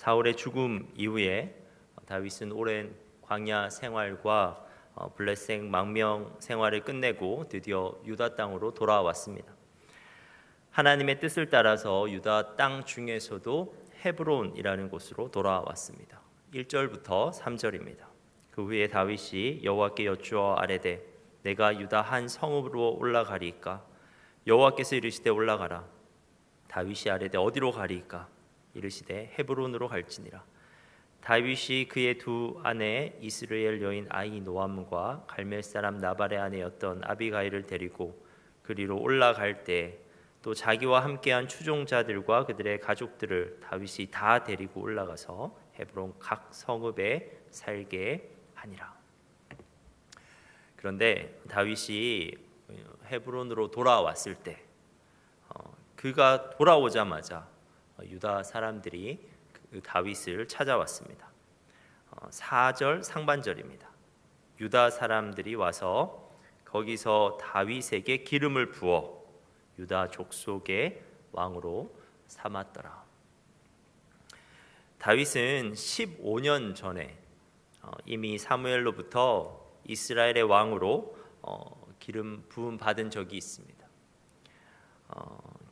사울의 죽음 이후에 다윗은 오랜 광야 생활과 블레셋 망명 생활을 끝내고 드디어 유다 땅으로 돌아왔습니다. 하나님의 뜻을 따라서 유다 땅 중에서도 헤브론이라는 곳으로 돌아왔습니다. 1절부터 3절입니다. 그 후에 다윗이 여호와께 여쭈어 아뢰되 내가 유다 한 성읍으로 올라가리이까? 여호와께서 이르시되 올라가라. 다윗이 아뢰되 어디로 가리이까? 이르시되 헤브론으로 갈지니라. 다윗이 그의 두 아내 이스라엘 여인 아히노암과 갈멜 사람 나발의 아내였던 아비가일을 데리고 그리로 올라갈 때 또 자기와 함께한 추종자들과 그들의 가족들을 다윗이 다 데리고 올라가서 헤브론 각 성읍에 살게 하니라. 그런데 다윗이 헤브론으로 돌아왔을 때 그가 돌아오자마자 유다 사람들이 그 다윗을 찾아왔습니다. 4절 상반절입니다. 유다 사람들이 와서 거기서 다윗에게 기름을 부어 유다 족속의 왕으로 삼았더라. 다윗은 15년 전에 이미 사무엘로부터 이스라엘의 왕으로 기름 부음 받은 적이 있습니다.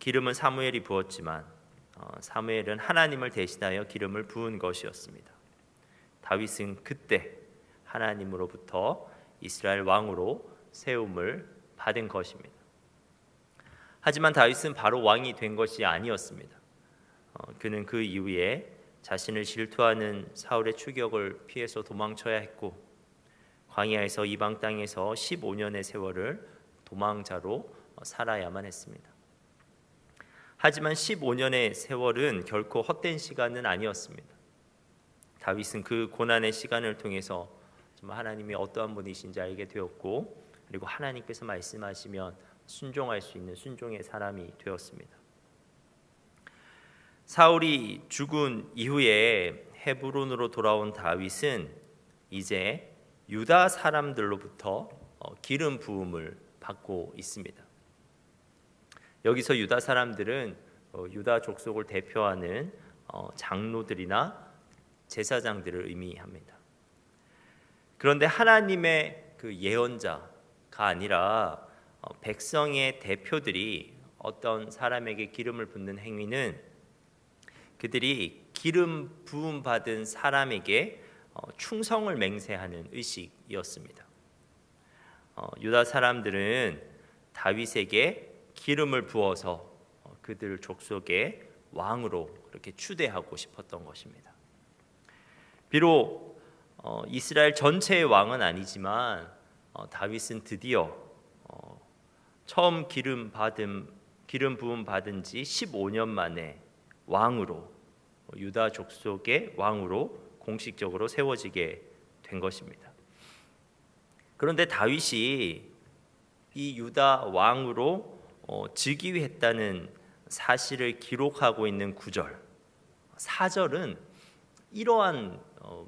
기름은 사무엘이 부었지만 사무엘은 하나님을 대신하여 기름을 부은 것이었습니다. 다윗은 그때 하나님으로부터 이스라엘 왕으로 세움을 받은 것입니다. 하지만 다윗은 바로 왕이 된 것이 아니었습니다. 그는 그 이후에 자신을 질투하는 사울의 추격을 피해서 도망쳐야 했고 광야에서 이방 땅에서 15년의 세월을 도망자로 살아야만 했습니다. 하지만 15년의 세월은 결코 헛된 시간은 아니었습니다. 다윗은 그 고난의 시간을 통해서 정말 하나님이 어떠한 분이신지 알게 되었고 그리고 하나님께서 말씀하시면 순종할 수 있는 순종의 사람이 되었습니다. 사울이 죽은 이후에 헤브론으로 돌아온 다윗은 이제 유다 사람들로부터 기름 부음을 받고 있습니다. 여기서 유다 사람들은 유다 족속을 대표하는 장로들이나 제사장들을 의미합니다. 그런데 하나님의 그 예언자가 아니라 백성의 대표들이 어떤 사람에게 기름을 붓는 행위는 그들이 기름 부음 받은 사람에게 충성을 맹세하는 의식이었습니다. 유다 사람들은 다윗에게 기름을 부어서 그들 족속의 왕으로 그렇게 추대하고 싶었던 것입니다. 비록 이스라엘 전체의 왕은 아니지만 다윗은 드디어 처음 기름 부음 받은 지 15년 만에 왕으로 유다 족속의 왕으로 공식적으로 세워지게 된 것입니다. 그런데 다윗이 이 유다 왕으로 즉위했다는 사실을 기록하고 있는 9절, 4절은 이러한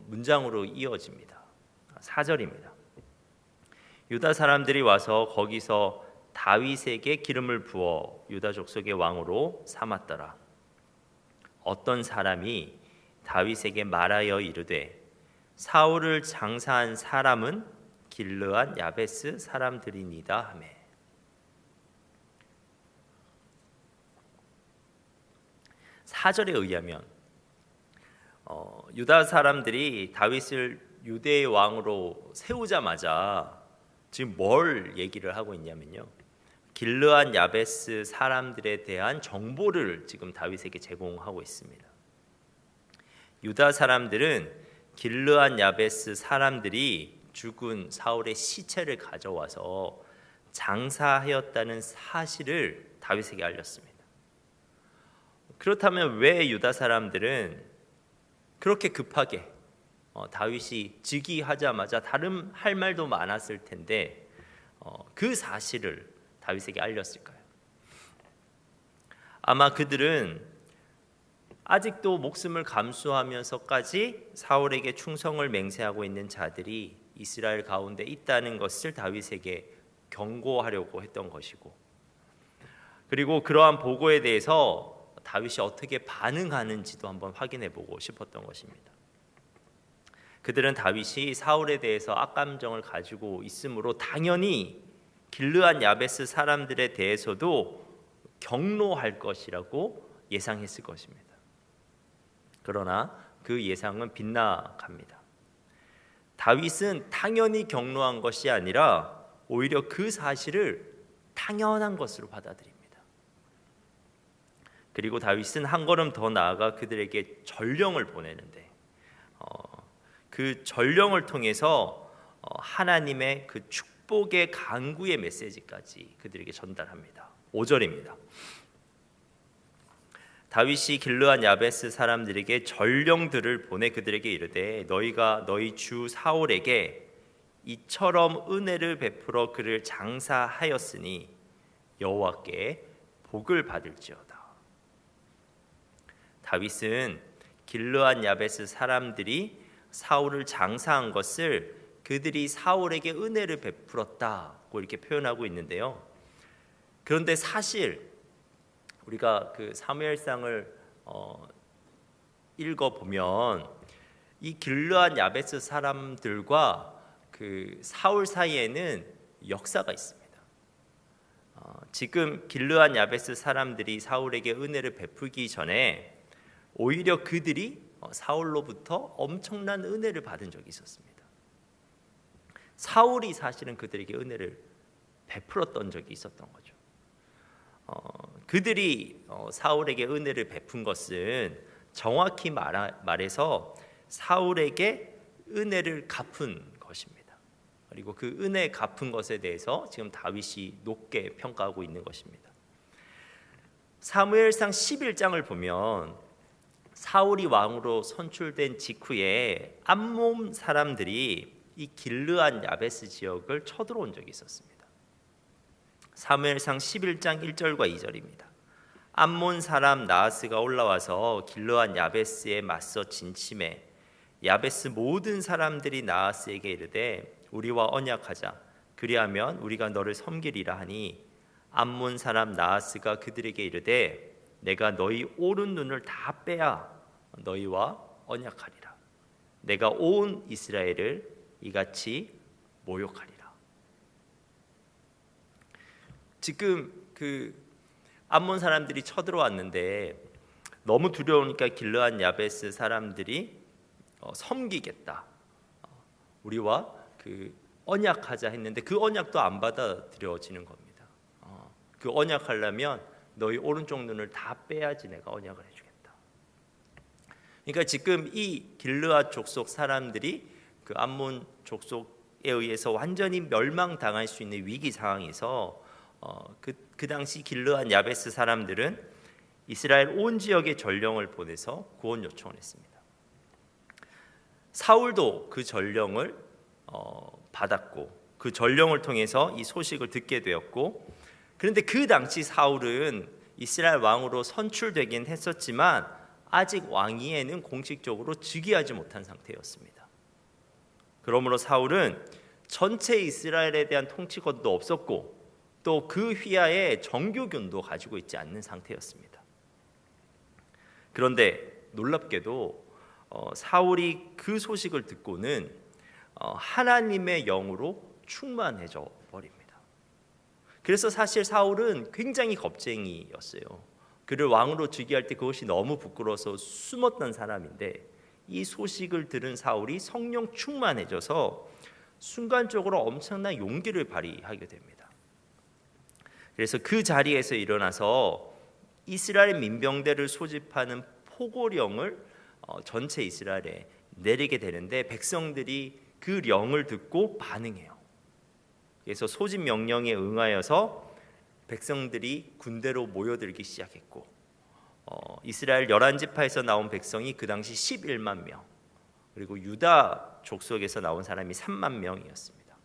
문장으로 이어집니다. 4절입니다. 유다 사람들이 와서 거기서 다윗에게 기름을 부어 유다 족속의 왕으로 삼았더라. 어떤 사람이 다윗에게 말하여 이르되 사울을 장사한 사람은 길르앗 야베스 사람들이니이다 하매. 사절에 의하면 유다 사람들이 다윗을 유대의 왕으로 세우자마자 지금 뭘 얘기를 하고 있냐면요, 길르앗 야베스 사람들에 대한 정보를 지금 다윗에게 제공하고 있습니다. 유다 사람들은 길르앗 야베스 사람들이 죽은 사울의 시체를 가져와서 장사하였다는 사실을 다윗에게 알렸습니다. 그렇다면 왜 유다 사람들은 그렇게 급하게 다윗이 즉위하자마자 다른 할 말도 많았을 텐데 그 사실을 다윗에게 알렸을까요? 아마 그들은 아직도 목숨을 감수하면서까지 사울에게 충성을 맹세하고 있는 자들이 이스라엘 가운데 있다는 것을 다윗에게 경고하려고 했던 것이고, 그리고 그러한 보고에 대해서 다윗이 어떻게 반응하는지도 한번 확인해 보고 싶었던 것입니다. 그들은 다윗이 사울에 대해서 악감정을 가지고 있으므로 당연히 길르앗 야베스 사람들에 대해서도 경노할 것이라고 예상했을 것입니다. 그러나 그 예상은 빗나갑니다. 다윗은 당연히 경노한 것이 아니라 오히려 그 사실을 당연한 것으로 받아들입니다. 그리고 다윗은 한 걸음 더 나아가 그들에게 전령을 보내는데 그 전령을 통해서 하나님의 그 축복의 간구의 메시지까지 그들에게 전달합니다. 5절입니다. 다윗이 길르앗 야베스 사람들에게 전령들을 보내 그들에게 이르되 너희가 너희 주 사울에게 이처럼 은혜를 베풀어 그를 장사하였으니 여호와께 복을 받을지어다. 다윗은 길르앗 야베스 사람들이 사울을 장사한 것을 그들이 사울에게 은혜를 베풀었다고 이렇게 표현하고 있는데요. 그런데 사실 우리가 그 사무엘상을 읽어보면 이 길르앗 야베스 사람들과 그 사울 사이에는 역사가 있습니다. 지금 길르앗 야베스 사람들이 사울에게 은혜를 베풀기 전에 오히려 그들이 사울로부터 엄청난 은혜를 받은 적이 있었습니다. 사울이 사실은 그들에게 은혜를 베풀었던 적이 있었던 거죠. 그들이 사울에게 은혜를 베푼 것은 정확히 말해서 사울에게 은혜를 갚은 것입니다. 그리고 그 은혜 갚은 것에 대해서 지금 다윗이 높게 평가하고 있는 것입니다. 사무엘상 11장을 보면 사울이 왕으로 선출된 직후에 암몬 사람들이 이 길르앗 야베스 지역을 쳐들어온 적이 있었습니다. 사무엘상 11장 1절과 2절입니다. 암몬 사람 나하스가 올라와서 길르앗 야베스에 맞서 진침해 야베스 모든 사람들이 나하스에게 이르되 우리와 언약하자 그리하면 우리가 너를 섬기리라 하니 암몬 사람 나하스가 그들에게 이르되 내가 너희 오른 눈을 다 빼야 너희와 언약하리라. 내가 온 이스라엘을 이같이 모욕하리라. 지금 그 암몬 사람들이 쳐들어왔는데 너무 두려우니까 길르앗 야베스 사람들이 섬기겠다. 우리와 그 언약하자 했는데 그 언약도 안 받아들여지는 겁니다. 그 언약하려면 너희 오른쪽 눈을 다 빼야지 내가 언약을 해주겠다. 그러니까 지금 이 길르앗 족속 사람들이 그 암몬 족속에 의해서 완전히 멸망당할 수 있는 위기 상황에서 그 당시 길르앗 야베스 사람들은 이스라엘 온 지역에 전령을 보내서 구원 요청을 했습니다. 사울도 그 전령을 받았고 그 전령을 통해서 이 소식을 듣게 되었고, 그런데 그 당시 사울은 이스라엘 왕으로 선출되긴 했었지만 아직 왕위에는 공식적으로 즉위하지 못한 상태였습니다. 그러므로 사울은 전체 이스라엘에 대한 통치권도 없었고 또 그 휘하에 정교균도 가지고 있지 않는 상태였습니다. 그런데 놀랍게도 사울이 그 소식을 듣고는 하나님의 영으로 충만해져 버립니다. 그래서 사실 사울은 굉장히 겁쟁이였어요. 그를 왕으로 즉위할 때 그것이 너무 부끄러워서 숨었던 사람인데 이 소식을 들은 사울이 성령 충만해져서 순간적으로 엄청난 용기를 발휘하게 됩니다. 그래서 그 자리에서 일어나서 이스라엘 민병대를 소집하는 포고령을 전체 이스라엘에 내리게 되는데 백성들이 그 령을 듣고 반응해요. 그래서 소집 명령에 응하여서 백성들이 군대로 모여들기 시작했고 이스라엘 11지파에서 나온 백성이 그 당시 11만 명, 그리고 유다 족속에서 나온 사람이 3만 명이었습니다.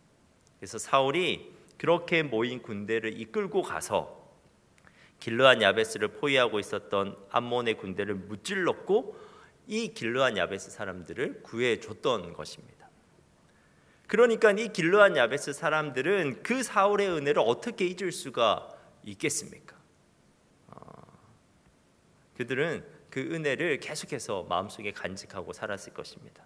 그래서 사울이 그렇게 모인 군대를 이끌고 가서 길르앗 야베스를 포위하고 있었던 암몬의 군대를 무찔렀고 이 길르앗 야베스 사람들을 구해줬던 것입니다. 그러니까 이 길르앗 야베스 사람들은 그 사울의 은혜를 어떻게 잊을 수가 있겠습니까? 그들은 그 은혜를 계속해서 마음속에 간직하고 살았을 것입니다.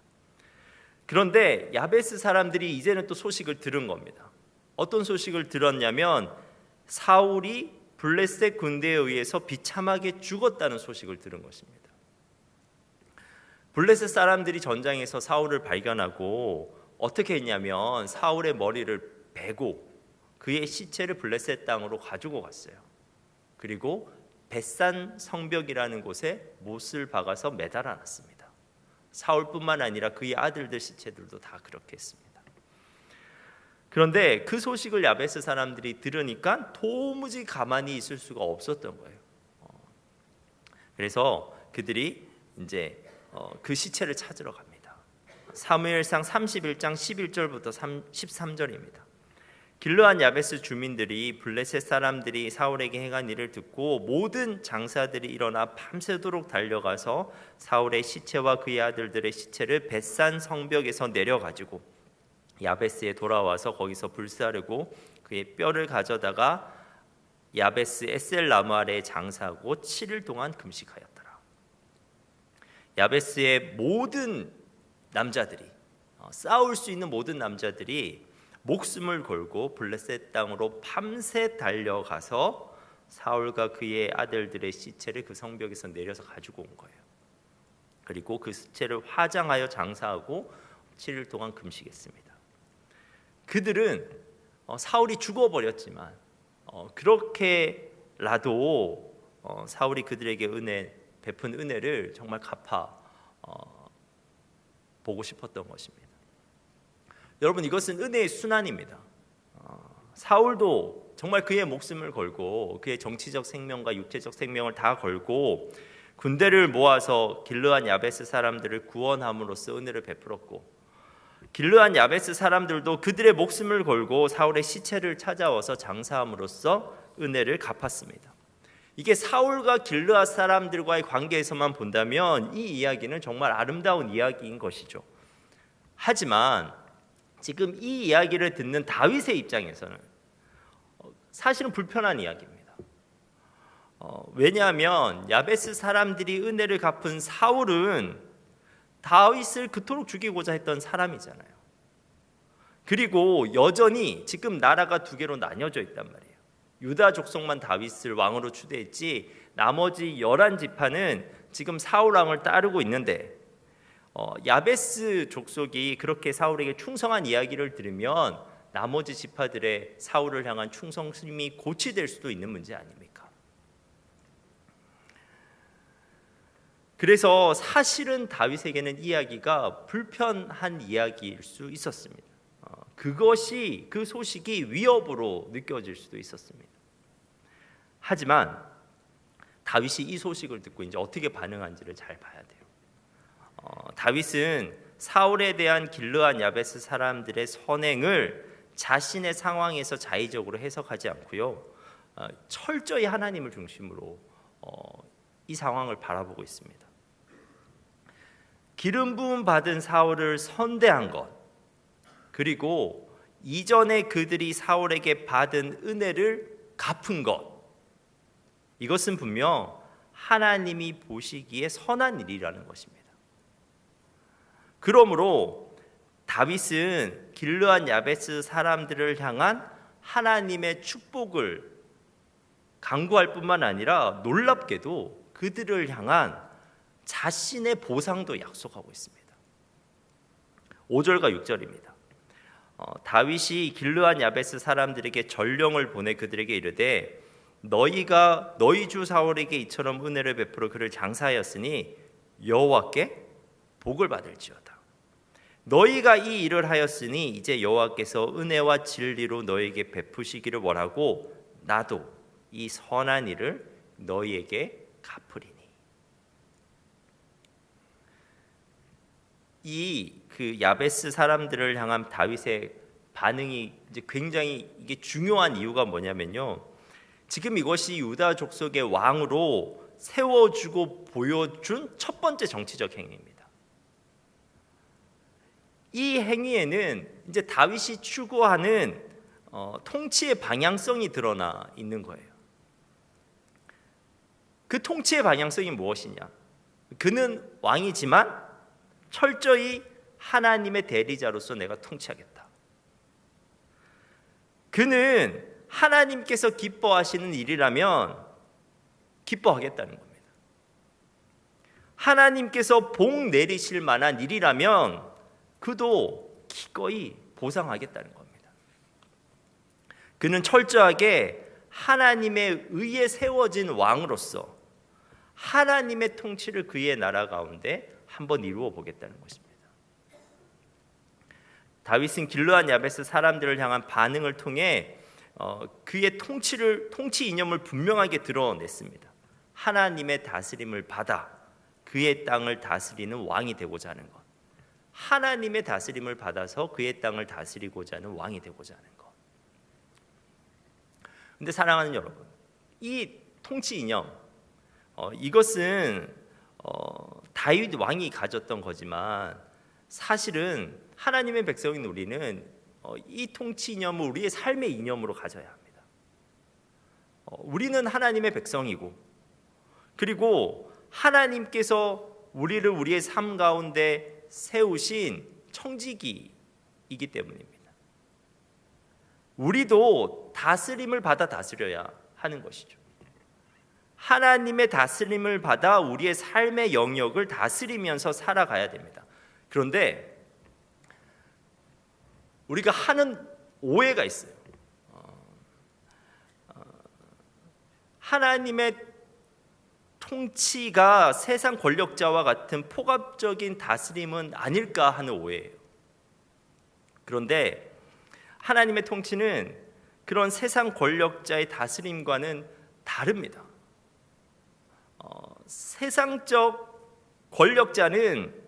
그런데 야베스 사람들이 이제는 또 소식을 들은 겁니다. 어떤 소식을 들었냐면 사울이 블레셋 군대에 의해서 비참하게 죽었다는 소식을 들은 것입니다. 블레셋 사람들이 전장에서 사울을 발견하고 어떻게 했냐면 사울의 머리를 베고 그의 시체를 블레셋 땅으로 가지고 갔어요. 그리고 벳산 성벽이라는 곳에 못을 박아서 매달아 놨습니다. 사울뿐만 아니라 그의 아들들 시체들도 다 그렇게 했습니다. 그런데 그 소식을 야베스 사람들이 들으니까 도무지 가만히 있을 수가 없었던 거예요. 그래서 그들이 이제 그 시체를 찾으러 갑니다. 사무엘상 31장 11절부터 13절입니다. 길르앗 야베스 주민들이 블레셋 사람들이 사울에게 행한 일을 듣고 모든 장사들이 일어나 밤새도록 달려가서 사울의 시체와 그의 아들들의 시체를 벳산 성벽에서 내려가지고 야베스에 돌아와서 거기서 불사르고 그의 뼈를 가져다가 야베스 에셀 나무 아래에 장사하고 7일 동안 금식하였더라. 야베스의 모든 남자들이 싸울 수 있는 모든 남자들이 목숨을 걸고 블레셋 땅으로 밤새 달려가서 사울과 그의 아들들의 시체를 그 성벽에서 내려서 가지고 온 거예요. 그리고 그 시체를 화장하여 장사하고 7일 동안 금식했습니다. 그들은 사울이 죽어버렸지만 그렇게라도 사울이 그들에게 베푼 은혜를 정말 갚아 보고 싶었던 것입니다. 여러분, 이것은 은혜의 순환입니다. 사울도 정말 그의 목숨을 걸고 그의 정치적 생명과 육체적 생명을 다 걸고 군대를 모아서 길르앗 야베스 사람들을 구원함으로써 은혜를 베풀었고, 길르앗 야베스 사람들도 그들의 목숨을 걸고 사울의 시체를 찾아와서 장사함으로써 은혜를 갚았습니다. 이게 사울과 길르앗 사람들과의 관계에서만 본다면 이 이야기는 정말 아름다운 이야기인 것이죠. 하지만 지금 이 이야기를 듣는 다윗의 입장에서는 사실은 불편한 이야기입니다. 왜냐하면 야베스 사람들이 은혜를 갚은 사울은 다윗을 그토록 죽이고자 했던 사람이잖아요. 그리고 여전히 지금 나라가 두 개로 나뉘어져 있단 말이에요. 유다 족속만 다윗을 왕으로 추대했지 나머지 11지파는 지금 사울 왕을 따르고 있는데, 야베스 족속이 그렇게 사울에게 충성한 이야기를 들으면 나머지 지파들의 사울을 향한 충성심이 고취될 수도 있는 문제 아닙니까? 그래서 사실은 다윗에게는 이야기가 불편한 이야기일 수 있었습니다. 그 소식이 위협으로 느껴질 수도 있었습니다. 하지만 다윗이 이 소식을 듣고 이제 어떻게 반응한지를 잘 봐야 돼요. 다윗은 사울에 대한 길르앗 야베스 사람들의 선행을 자신의 상황에서 자의적으로 해석하지 않고요, 철저히 하나님을 중심으로 이 상황을 바라보고 있습니다. 기름 부음 받은 사울을 선대한 것, 그리고 이전에 그들이 사울에게 받은 은혜를 갚은 것, 이것은 분명 하나님이 보시기에 선한 일이라는 것입니다. 그러므로 다윗은 길르앗 야베스 사람들을 향한 하나님의 축복을 간구할 뿐만 아니라 놀랍게도 그들을 향한 자신의 보상도 약속하고 있습니다. 5절과 6절입니다. 다윗이 길르앗 야베스 사람들에게 전령을 보내 그들에게 이르되 너희가 너희 주 사울에게 이처럼 은혜를 베풀어 그를 장사하였으니 여호와께 복을 받을지어다. 너희가 이 일을 하였으니 이제 여호와께서 은혜와 진리로 너희에게 베푸시기를 원하고 나도 이 선한 일을 너희에게 갚으리니. 그 야베스 사람들을 향한 다윗의 반응이 이제 굉장히 이게 중요한 이유가 뭐냐면요, 지금 이것이 유다 족속의 왕으로 세워주고 보여준 첫 번째 정치적 행위입니다. 이 행위에는 이제 다윗이 추구하는 통치의 방향성이 드러나 있는 거예요. 그 통치의 방향성이 무엇이냐? 그는 왕이지만 철저히 하나님의 대리자로서 내가 통치하겠다. 그는 하나님께서 기뻐하시는 일이라면 기뻐하겠다는 겁니다. 하나님께서 복 내리실 만한 일이라면 그도 기꺼이 보상하겠다는 겁니다. 그는 철저하게 하나님의 의에 세워진 왕으로서 하나님의 통치를 그의 나라 가운데 한번 이루어 보겠다는 것입니다. 다윗은 길르앗 야베스 사람들을 향한 반응을 통해 그의 통치 이념을 분명하게 드러냈습니다. 하나님의 다스림을 받아 그의 땅을 다스리는 왕이 되고자 하는 것, 하나님의 다스림을 받아서 그의 땅을 다스리고자 하는 왕이 되고자 하는 것. 근데 사랑하는 여러분, 이 통치 이념, 이것은 다윗 왕이 가졌던 거지만 사실은 하나님의 백성인 우리는 이 통치 이념을 우리의 삶의 이념으로 가져야 합니다. 우리는 하나님의 백성이고, 그리고 하나님께서 우리를 우리의 삶 가운데 세우신 청지기이기 때문입니다. 우리도 다스림을 받아 다스려야 하는 것이죠. 하나님의 다스림을 받아 우리의 삶의 영역을 다스리면서 살아가야 됩니다. 그런데 우리가 하는 오해가 있어요. 하나님의 통치가 세상 권력자와 같은 폭압적인 다스림은 아닐까 하는 오해예요. 그런데 하나님의 통치는 그런 세상 권력자의 다스림과는 다릅니다. 세상적 권력자는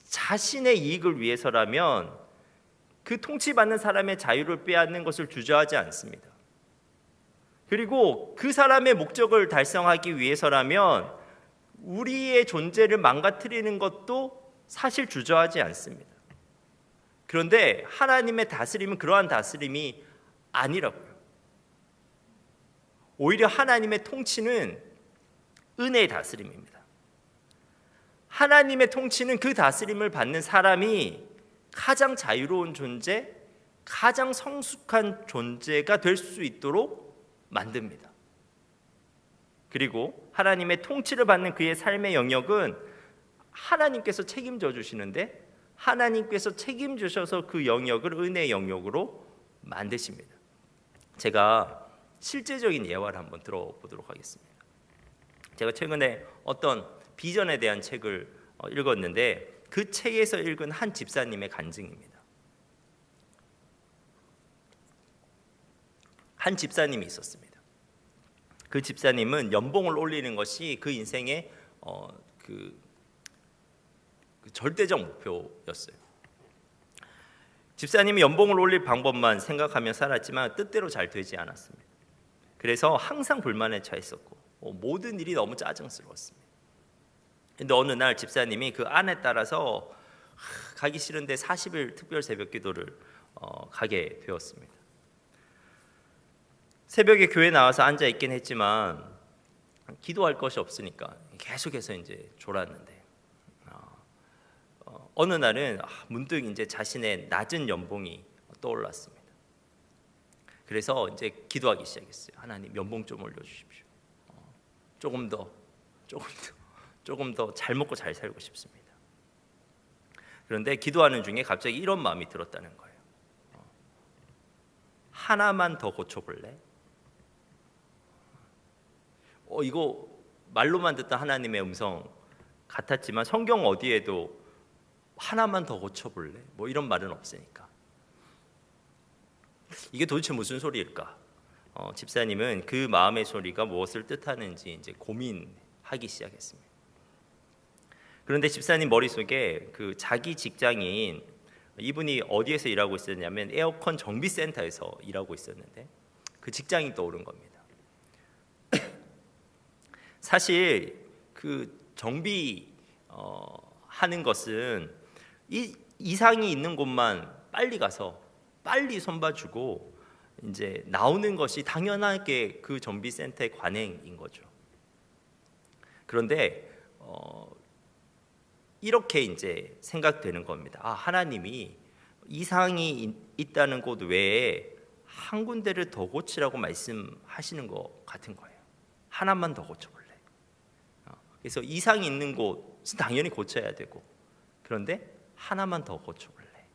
자신의 이익을 위해서라면 그 통치받는 사람의 자유를 빼앗는 것을 주저하지 않습니다. 그리고 그 사람의 목적을 달성하기 위해서라면 우리의 존재를 망가뜨리는 것도 사실 주저하지 않습니다. 그런데 하나님의 다스림은 그러한 다스림이 아니라고요. 오히려 하나님의 통치는 은혜의 다스림입니다. 하나님의 통치는 그 다스림을 받는 사람이 가장 자유로운 존재, 가장 성숙한 존재가 될 수 있도록 만듭니다. 그리고 하나님의 통치를 받는 그의 삶의 영역은 하나님께서 책임져 주시는데 하나님께서 책임주셔서 그 영역을 은혜의 영역으로 만드십니다. 제가 실제적인 예화를 한번 들어보도록 하겠습니다. 제가 최근에 어떤 비전에 대한 책을 읽었는데 그 책에서 읽은 한 집사님의 간증입니다. 한 집사님이 있었습니다. 그 집사님은 연봉을 올리는 것이 그 인생의 그 절대적 목표였어요. 집사님이 연봉을 올릴 방법만 생각하며 살았지만 뜻대로 잘 되지 않았습니다. 그래서 항상 불만에 처했었고 모든 일이 너무 짜증스러웠습니다. 근데 어느 날 집사님이 그 안에 따라서 가기 싫은데 40일 특별 새벽 기도를 가게 되었습니다. 새벽에 교회 나와서 앉아 있긴 했지만 기도할 것이 없으니까 계속해서 이제 졸았는데 어느 날은 문득 이제 자신의 낮은 연봉이 떠올랐습니다. 그래서 이제 기도하기 시작했어요. 하나님 연봉 좀 올려주십시오. 조금 더 잘 먹고 잘 살고 싶습니다. 그런데 기도하는 중에 갑자기 이런 마음이 들었다는 거예요. 하나만 더 고쳐볼래? 이거 말로만 듣던 하나님의 음성 같았지만 성경 어디에도 하나만 더 고쳐볼래? 뭐 이런 말은 없으니까 이게 도대체 무슨 소리일까? 집사님은 그 마음의 소리가 무엇을 뜻하는지 이제 고민하기 시작했습니다. 그런데 집사님 머릿속에 그 자기 직장인 이분이 어디에서 일하고 있었냐면 에어컨 정비센터에서 일하고 있었는데 그 직장이 떠오른 겁니다. 사실 그 정비 하는 것은 이상이 있는 곳만 빨리 가서 빨리 손봐주고 이제 나오는 것이 당연하게 그 정비센터의 관행인 거죠. 그런데 이렇게 이제 생각되는 겁니다. 하나님이 이상이 있다는 곳 외에 한 군데를 더 고치라고 말씀하시는 것 같은 거예요. 하나만 더 고쳐볼래. 그래서 이상이 있는 곳은 당연히 고쳐야 되고, 그런데 하나만 더 고쳐볼래.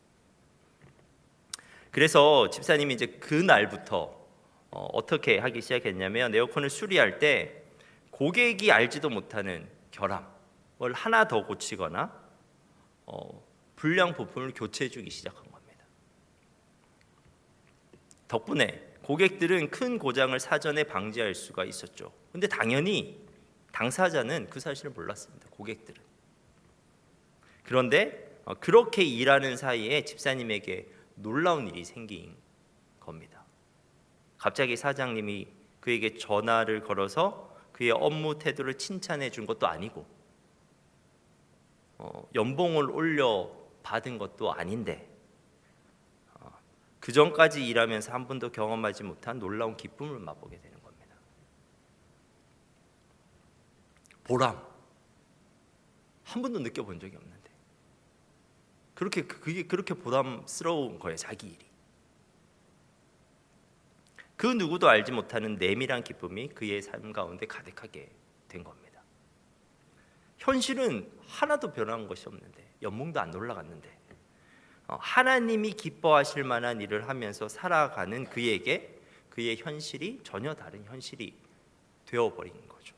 그래서 집사님이 이제 그 날부터 어떻게 하기 시작했냐면, 에어컨을 수리할 때 고객이 알지도 못하는 결함을 하나 더 고치거나 불량 부품을 교체해주기 시작한 겁니다. 덕분에 고객들은 큰 고장을 사전에 방지할 수가 있었죠. 근데 당연히 당사자는 그 사실을 몰랐습니다. 고객들은. 그런데 그렇게 일하는 사이에 집사님에게 놀라운 일이 생긴 겁니다. 갑자기 사장님이 그에게 전화를 걸어서 그의 업무 태도를 칭찬해 준 것도 아니고, 연봉을 올려 받은 것도 아닌데, 그 전까지 일하면서 한 번도 경험하지 못한 놀라운 기쁨을 맛보게 되는 겁니다. 보람, 한 번도 느껴본 적이 없는데 그게 그렇게 보람스러운 거예요. 자기 일이. 그 누구도 알지 못하는 내밀한 기쁨이 그의 삶 가운데 가득하게 된 겁니다. 현실은 하나도 변한 것이 없는데, 연봉도 안 올라갔는데, 하나님이 기뻐하실 만한 일을 하면서 살아가는 그에게 그의 현실이 전혀 다른 현실이 되어버린 거죠.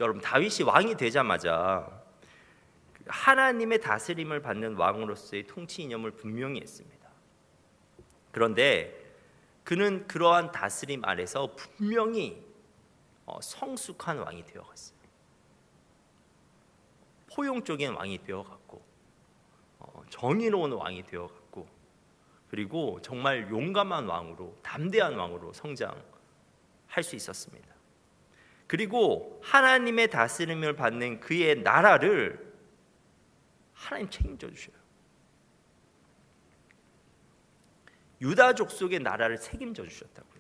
여러분, 다윗이 왕이 되자마자 하나님의 다스림을 받는 왕으로서의 통치 이념을 분명히 했습니다. 그런데 그는 그러한 다스림 아래서 분명히 성숙한 왕이 되어갔어요. 포용적인 왕이 되어갔고, 정의로운 왕이 되어갔고, 그리고 정말 용감한 왕으로, 담대한 왕으로 성장할 수 있었습니다. 그리고 하나님의 다스림을 받는 그의 나라를 하나님 책임져 주셔요. 유다 족속의 나라를 책임져 주셨다고요.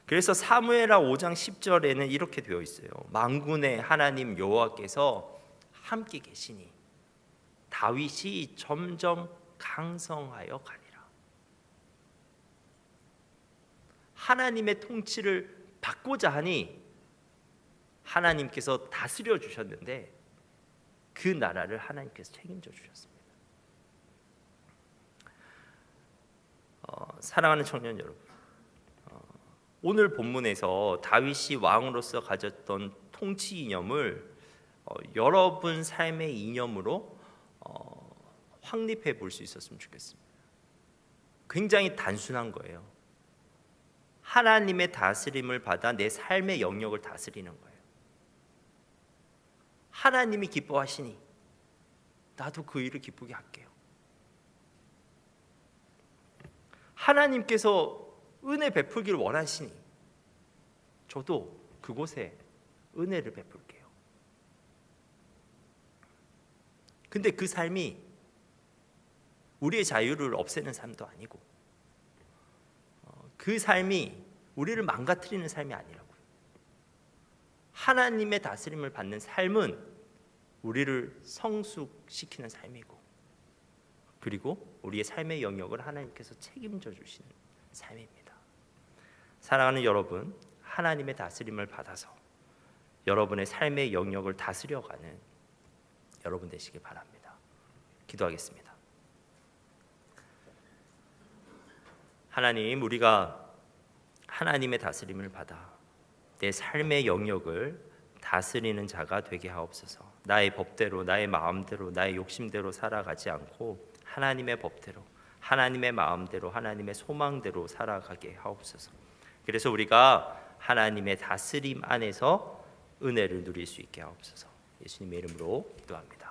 그래서 사무엘하 5장 10절에는 이렇게 되어 있어요. 만군의 하나님 여호와께서 함께 계시니 다윗이 점점 강성하여 가니라. 하나님의 통치를 받고자 하니 하나님께서 다스려 주셨는데 그 나라를 하나님께서 책임져 주셨습니다. 사랑하는 청년 여러분, 오늘 본문에서 다윗이 왕으로서 가졌던 통치 이념을 여러분 삶의 이념으로 확립해 볼 수 있었으면 좋겠습니다. 굉장히 단순한 거예요. 하나님의 다스림을 받아 내 삶의 영역을 다스리는 거예요. 하나님이 기뻐하시니 나도 그 일을 기쁘게 할게요. 하나님께서 은혜 베풀기를 원하시니 저도 그곳에 은혜를 베풀게요. 근데 그 삶이 우리의 자유를 없애는 삶도 아니고, 그 삶이 우리를 망가뜨리는 삶이 아니라고요. 하나님의 다스림을 받는 삶은 우리를 성숙시키는 삶이고, 그리고 우리의 삶의 영역을 하나님께서 책임져 주시는 삶입니다. 사랑하는 여러분, 하나님의 다스림을 받아서 여러분의 삶의 영역을 다스려가는 여러분 되시길 바랍니다. 기도하겠습니다. 하나님, 우리가 하나님의 다스림을 받아 내 삶의 영역을 다스리는 자가 되게 하옵소서. 나의 법대로, 나의 마음대로, 나의 욕심대로 살아가지 않고 하나님의 법대로, 하나님의 마음대로, 하나님의 소망대로 살아가게 하옵소서. 그래서 우리가 하나님의 다스림 안에서 은혜를 누릴 수 있게 하옵소서. 예수님의 이름으로 기도합니다.